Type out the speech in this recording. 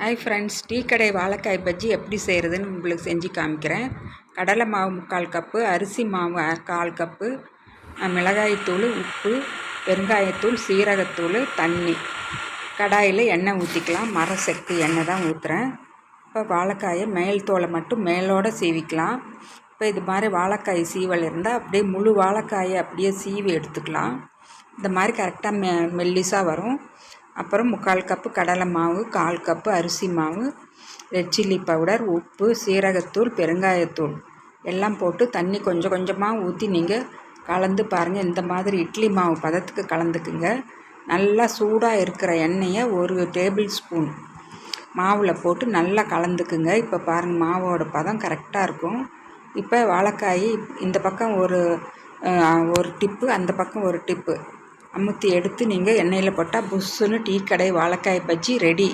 Hi friends, tea கடை வாழைக்காய் பஜ்ஜி எப்படி செய்கிறதுன்னு உங்களுக்கு செஞ்சு காமிக்கிறேன். கடலை மாவு 3/4 கப்பு, அரிசி மாவு 1/4 கப்பு, மிளகாய்த்தூள், உப்பு, பெருங்காயத்தூள், சீரகத்தூள், தண்ணி. கடாயில் எண்ணெய் ஊற்றிக்கலாம். மர செக்கு எண்ணெய் தான் ஊற்றுறேன். இப்போ வாழைக்காயை மேல் தோலை மட்டும் மேலோடு சீவிக்கலாம். இப்போ இது மாதிரி வாழைக்காய் சீவல் இருந்தால் அப்படியே முழு வாழைக்காயை அப்படியே சீவி எடுத்துக்கலாம். இந்த மாதிரி கரெக்டாக மெல்லிசாக வரும். அப்புறம் 3/4 கப்பு கடலை மாவு, 1/4 கப்பு அரிசி மாவு, ரெட் சில்லி பவுடர், உப்பு, சீரகத்தூள், பெருங்காயத்தூள் எல்லாம் போட்டு தண்ணி கொஞ்சம் கொஞ்சமாக ஊற்றி நீங்கள் கலந்து பாருங்கள். இந்த மாதிரி இட்லி மாவு பதத்துக்கு கலந்துக்குங்க. நல்லா சூடாக இருக்கிற எண்ணெயை 1 டேபிள் ஸ்பூன் மாவில் போட்டு நல்லா கலந்துக்குங்க. இப்போ பாருங்கள், மாவோட பதம் கரெக்டாக இருக்கும். இப்போ வாழைக்காய் இந்த பக்கம் ஒரு டிப்பு, அந்த பக்கம் ஒரு டிப்பு அமுத்தி எடுத்து நீங்கள் எண்ணெயில் போட்டால் புஷ்ஷுன்னு டீ கடை வாழைக்காய் பஜ்ஜி ரெடி.